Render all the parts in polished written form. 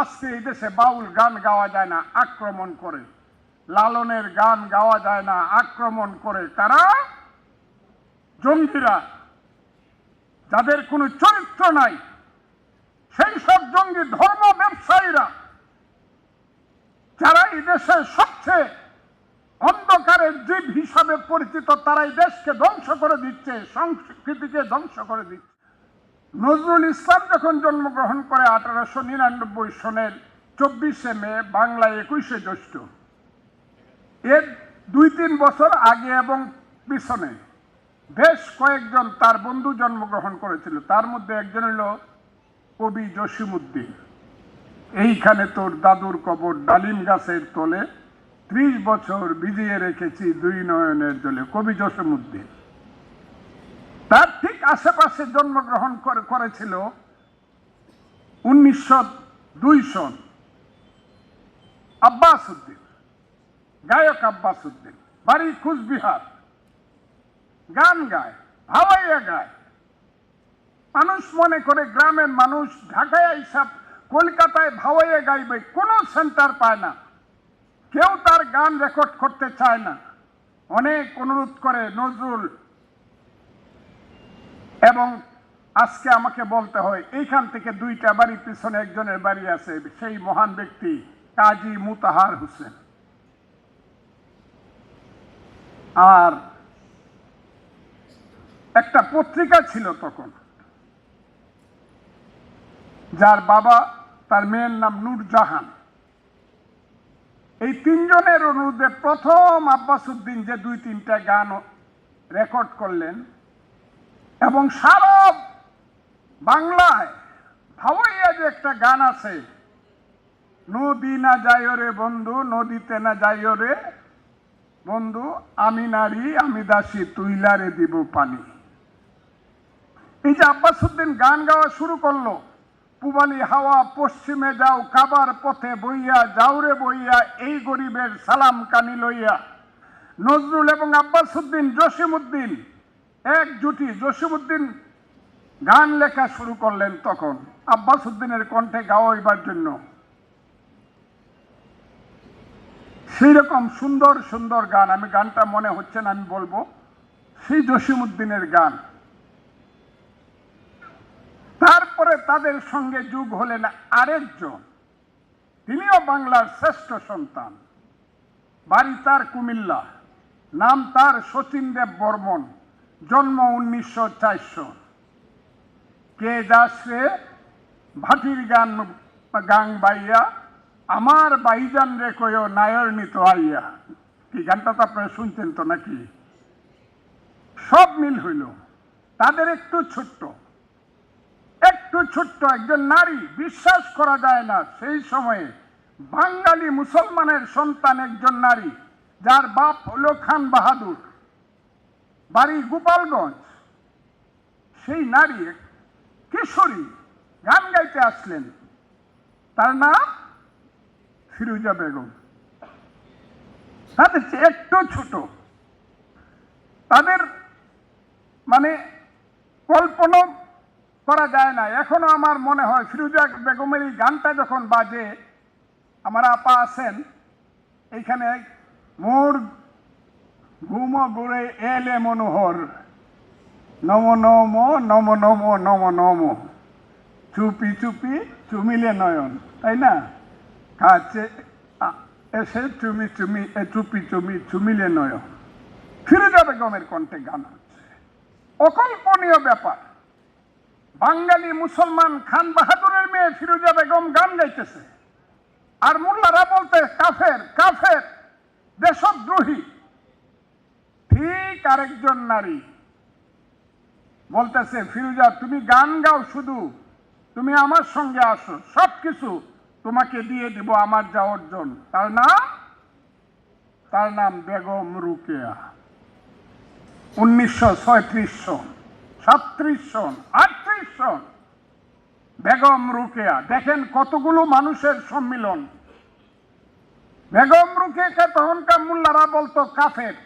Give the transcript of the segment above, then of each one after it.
আজকে এই দেশে বাউল গান গাওয়া যায় না, আক্রমণ করে। লালনের গান গাওয়া যায় না, আক্রমণ করে। কারা? জঙ্গিরা, যাদের কোনো চরিত্র নাই। সেই সব জঙ্গি ধর্ম ব্যবসায়ীরা, যারা এই দেশের সবচেয়ে অন্ধকারের জীব হিসাবে পরিচিত, তারা এই দেশকে ধ্বংস করে দিচ্ছে, সংস্কৃতিকে ধ্বংস করে দিচ্ছে। নজরুল ইসলাম যখন জন্মগ্রহণ করে 1899 সনের 24শে মে, বাংলায় 21শে জ্যৈষ্ঠ, এর 2-3 বছর আগে এবং পিছনে বেশ কয়েকজন তার বন্ধু জন্মগ্রহণ করেছিল। তার মধ্যে একজন হল কবি জসিমউদ্দিন। এইখানে তোর দাদুর কবর ডালিম গাছের তলে, 30 বছর ভিজিয়ে রেখেছি 2 নয়নের জলে, কবি জসিমউদ্দিন। তার ঠিক আশেপাশে জন্মগ্রহণ করেছিল 1902 সন আব্বাস উদ্দিন, গায়ক আব্বাস উদ্দিন। বাড়ি কুচবিহার, গান গায়, ভাওয়াইয়া গায়। মানুষ মনে করে গ্রামের মানুষ ঢাকায় হিসাব কলকাতায় ভাওয়াইয়া গাইবে, কোনো সেন্টার পায় না, কেউ তার গান রেকর্ড করতে চায় না। অনেক অনুরোধ করে নজরুল, এবং আজকে আমাকে বলতে হয় এইখান থেকে 2টা বাড়ি পিছনে একজনের বাড়ি আছে, সেই মহান ব্যক্তি কাজী মুতাহার হোসেন। আর একটা পত্রিকা ছিল তখন, যার বাবা, তার মেয়ের নাম নূরজাহান। এই 3 জনের অনুরোধে প্রথম আব্বাস উদ্দিন যে 2-3টা গান রেকর্ড করলেন, এবং সারা বাংলায় ভাওয়াইয়া যে একটা গান আছে, নদী না যাইও রে বন্ধু, নদীতে না যাইও রে বন্ধু, আমি নারী আমি দাসী, তুইলারে দিব পানি। এই যে আব্বাস উদ্দিন গান গাওয়া শুরু করলো, পুবালি হাওয়া পশ্চিমে যাও, কাবার পথে বইয়া যাও রে বইয়া, এই গরিবের সালাম কানি লইয়া। নজরুল এবং আব্বাস উদ্দিন, জসিমউদ্দিন এক জুটি। জসিমউদ্দিন গান লেখা শুরু করলেন তখন আব্বাস উদ্দিনের কণ্ঠে গাওয়াইবার জন্য। সেই রকম সুন্দর সুন্দর গান, আমি গানটা মনে হচ্ছে না আমি বলবো, সেই জসিমউদ্দিনের গান। তারপরে তাদের সঙ্গে যুগ হলেন আরেকজন, তিনিও বাংলার শ্রেষ্ঠ সন্তান, বাড়ি তার কুমিল্লা, নাম তার শচীন দেব বর্মন, জন্ম 1904। কে যাসরে ভাটির গান গাং বাইয়া, আমার বাইজান রে কয়ো নায়র নিত আইয়া। কি গানটা তো আপনারা শুনছেন তো নাকি? সব মিল হইল। তাদের একটু ছোট্ট একজন নারী, বিশ্বাস করা যায় না সেই সময়ে বাঙালি মুসলমানের সন্তান একজন নারী, যার বাপ হলো খান বাহাদুর, বাড়ি গোপালগঞ্জ। সেই নারী কিশোরী গান গাইতে আসলেন, তার নাম ফিরোজা বেগম। তাদের একটু ছোট, তাদের মানে কল্পনা করা যায় না। এখনো আমার মনে হয় ফিরোজা বেগমের এই গানটা যখন বাজে, আমার আপা আছেন এইখানে, মোর ঘুম ঘুরে এলে মনোহর, নম নম নম নম নম নম, চুপি চুপি চুমিলে নয়ন, তাই না? কাছে এসে চুমি চুমি চুপি চুমি চুমিলে নয়ন। ফিরোজা বেগমের কণ্ঠে গান হচ্ছে, অকল্পনীয় ব্যাপার। বাঙালি মুসলমান খান বাহাদুরের মেয়ে ফিরোজা বেগম গান গাইতেছে, আর মোল্লারা বলতে কাফের কাফের, দেশদ্রোহী। ঠিক আরেকজন নারী বলতেছে, ফিরোজা তুমি গান গাও, শুধু তুমি আমার সঙ্গে আসো, সবকিছু তোমাকে দিয়ে দিব, আমার যা অর্জন। তার নাম বেগম রুকেয়া। 1936 সন, 37 সন, 38 সন, বেগম রুকেয়া। দেখেন কতগুলো মানুষের সম্মিলন। বেগম রুকেয়াকে তখনকার মোল্লারা বলতো কাফের।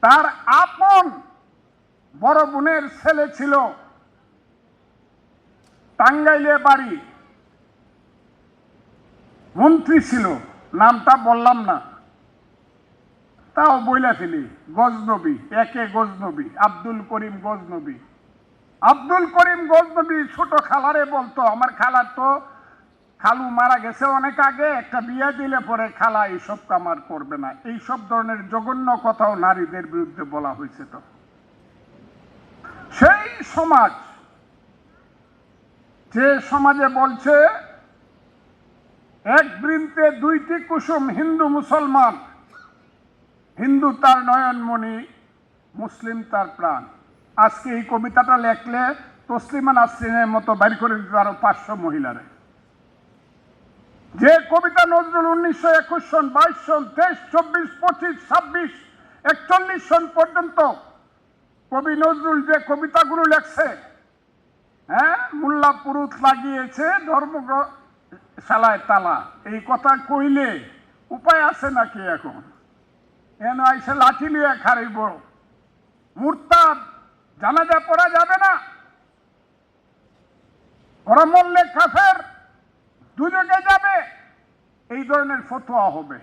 তার আপন বড় বোনের ছেলে ছিল টাঙ্গাইলে বাড়ি, মন্ত্রী ছিল, নামটা বললাম না, তাও বইলা ফেলি, গজনবী, একে গজনবী, আব্দুল করিম গজনবী। আব্দুল করিম গজনবী ছোট খালারে বলতো, আমার খালার তো খালু মারা গেছে অনেক আগে, একটা বিয়ে দিলে পরে খালা এইসব কামার করবে না, এইসব ধরনের জঘন্য কথাও নারীদের বিরুদ্ধে বলা হয়েছে। তো সেই সমাজ, যে সমাজে বলছে এক বৃন্তে দুইটি কুসুম, হিন্দু মুসলমান, হিন্দু তার নয়নমণি, মুসলিম তার প্রাণ। আজকে এই কবিতাটা লেখলে তসলিমা নাসরিনের মতো বাইর করে দিতে আরো 500 মহিলারে। যে কবিতা নজরুল 1921 সন, 22 সন, 23, 24, 25, 26, 41 সন পর্যন্ত কবি নজরুল যে কবিতাগুলো লেখছে, হ্যাঁ, মোল্লা পুরুত লাগিয়েছে ধর্মশালায় তালা, এই কথা কইলে উপায় আছে নাকি? এখন এন আইসে লাঠি নিয়ে খারাইব, মুরতাদ, জানাজা পড়া যাবে না, ওরা মরলে কাফের, দুজনে যাবে, এই ধরনের ফতোয়া হবে।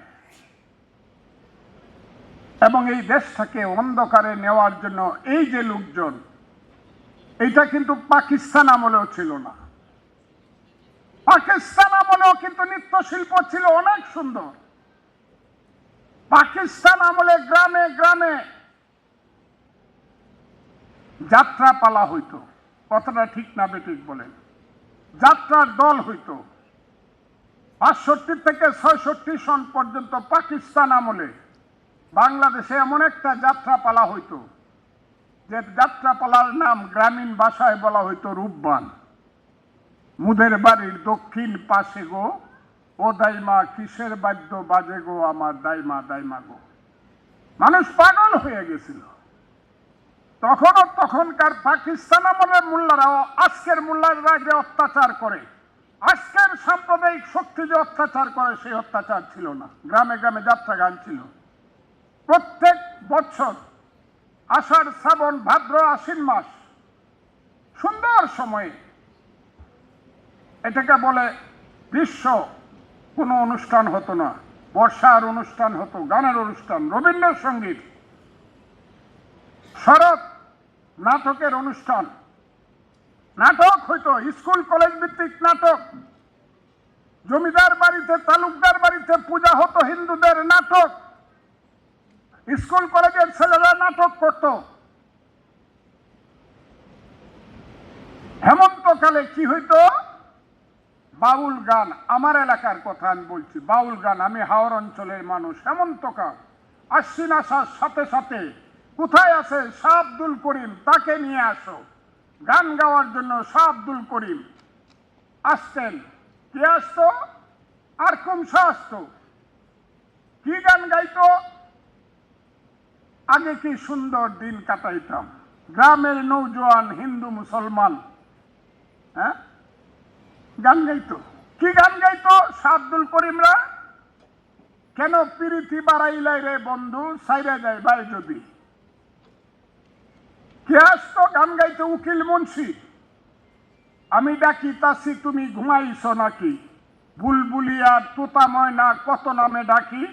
এবং এই দেশটাকে অন্ধকারে নেওয়ার জন্য এই যে লোকজন, এইটা কিন্তু পাকিস্তান আমলেও ছিল না। পাকিস্তান আমলেও কিন্তু নৃত্যশিল্প ছিল অনেক সুন্দর। পাকিস্তান আমলে গ্রামে গ্রামে যাত্রা পালা হইতো, কথাটা ঠিক না বেঠিক বলেন, যাত্রার দল হইতো। 65 থেকে 66 সন পর্যন্ত পাকিস্তান আমলে বাংলাদেশে এমন একটা যাত্রা পালা হইতো, যে যাত্রা পালার নাম গ্রামীণ ভাষায় বলা হইতো রূপবান। মুদের বাড়ির দক্ষিণ পাশে গো, ও দাইমা কিসের বাদ্য বাজে গো, আমার দাইমা দাইমা গো। মানুষ পাগল হয়ে গেছিল। তখনও তখনকার পাকিস্তান আমলের মোল্লারাও আজকের মোল্লারা যে অত্যাচার করে, আজকের সাম্প্রদায়িক শক্তি যে অত্যাচার করে, সেই অত্যাচার ছিল না। গ্রামে গ্রামে যাত্রা গান ছিল। প্রত্যেক বছর আষাঢ়, শ্রাবণ, ভাদ্র, আশ্বিন মাস সুন্দর সময়ে, এটাকে বলে গ্রীষ্ম, কোনো অনুষ্ঠান হতো না, বর্ষার অনুষ্ঠান হতো, গানের অনুষ্ঠান, রবীন্দ্রসঙ্গীত, শরৎ নাটকের অনুষ্ঠান, নাটক হইতো, স্কুল কলেজ ভিত্তিক নাটক, জমিদার বাড়িতে তালুকদার বাড়িতে পূজা হতো, হিন্দুদের নাটক, স্কুল কলেজের ছেলেরা নাটক করত। হেমন্তকালে কি হইতো? বাউল গান। আমার এলাকার কথা আমি বলছি, বাউল গান। আমি হাওর অঞ্চলের মানুষ। হেমন্তকাল, আশ্বিন আসার সাথে সাথে কোথায় আছে শাহ আব্দুল করিম, তাকে নিয়ে আসো গান গাওয়ার জন্য। শাহ আব্দুল করিম আসতেন। কে আসতো? আরকুম শাহ আসতো। কি গান গাইতো? আগে কি সুন্দর দিন কাটাইতাম, গ্রামের নৌজওয়ান হিন্দু মুসলমান, হ্যাঁ, গান গাইতো। কি গান গাইতো শাহ আব্দুল করিমরা? কেন পিরিতি বাড়াইলাই রে বন্ধু, সাইরা যায় ভাই যদি। কে আসতো গান গাইতে? উকিল মুন্সি। আমি ডাকি তাসি তুমি ঘুমাইছো নাকি, বুলবুলিয়া তোতা ময়না কত নামে ডাকি,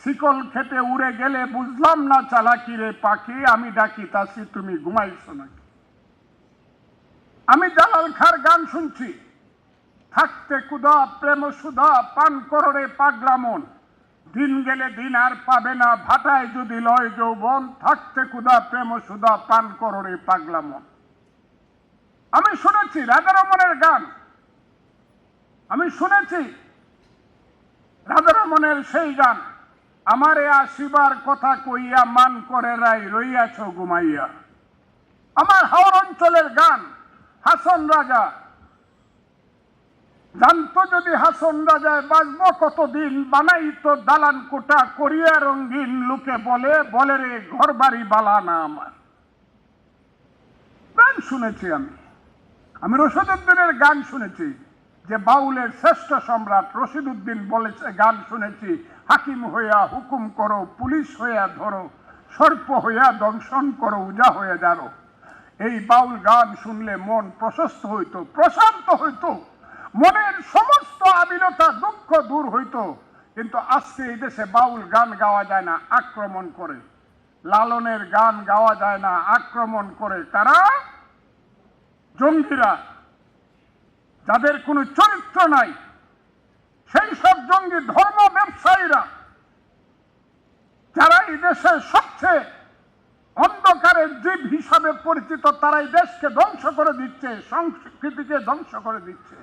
শিকল খেতে উড়ে গেলে বুঝলাম না চালাকি রে পাখি, আমি ডাকি তাসি তুমি ঘুমাইছো নাকি। আমি জালাল খার গান শুনছি, থাকতে কুদা প্রেম সুধা পান কররে পাগলা মন, দিন গেলে দিন আর পাবে না ভাটায় যদি লয় যৌবন, থাকতে কুদা প্রেম সুধা পান কররে পাগলা মন। আমি শুনেছি রাধারমণের গান, আমি শুনেছি রাধারমণের সেই গান, আমারে আসিবার কথা কইয়া মান করে রাই রইয়াছ ঘুমাইয়া। আমার হাওর অঞ্চলের গান। হাসন রাজা জানতো যদি হাসন রাজায় বাঁচবো কতদিন, বানাইতো দালান কোটা করিয়া রঙ্গিন, লোকে বলে বলে রে ঘর বাড়ি বালা না আমার। গান শুনেছি আমি রশিদউদ্দিনের গান শুনেছি, যে বাউলের শ্রেষ্ঠ সম্রাট রশিদউদ্দিন বলেছে, গান শুনেছি, হাকিম হইয়া হুকুম করো, পুলিশ হইয়া ধরো, সর্প হইয়া দংশন করো, উজা হইয়া যারো। এই বাউল গান শুনলে মন প্রশস্ত হইতো, প্রশান্ত হইতো, মনের সমস্ত নিরাবিলতা দুঃখ দূর হইতো। কিন্তু আজকে এই দেশে বাউল গান গাওয়া যায় না, আক্রমণ করে। লালনের গান গাওয়া যায় না, আক্রমণ করে। তারা জঙ্গিরা, যাদের কোনো চরিত্র নাই, সেই সব জঙ্গি ধর্ম ব্যবসায়ীরা, যারা এই দেশের সবচেয়ে অন্ধকারের জীব হিসাবে পরিচিত, তারা এই দেশকে ধ্বংস করে দিচ্ছে, সংস্কৃতিকে ধ্বংস করে দিচ্ছে।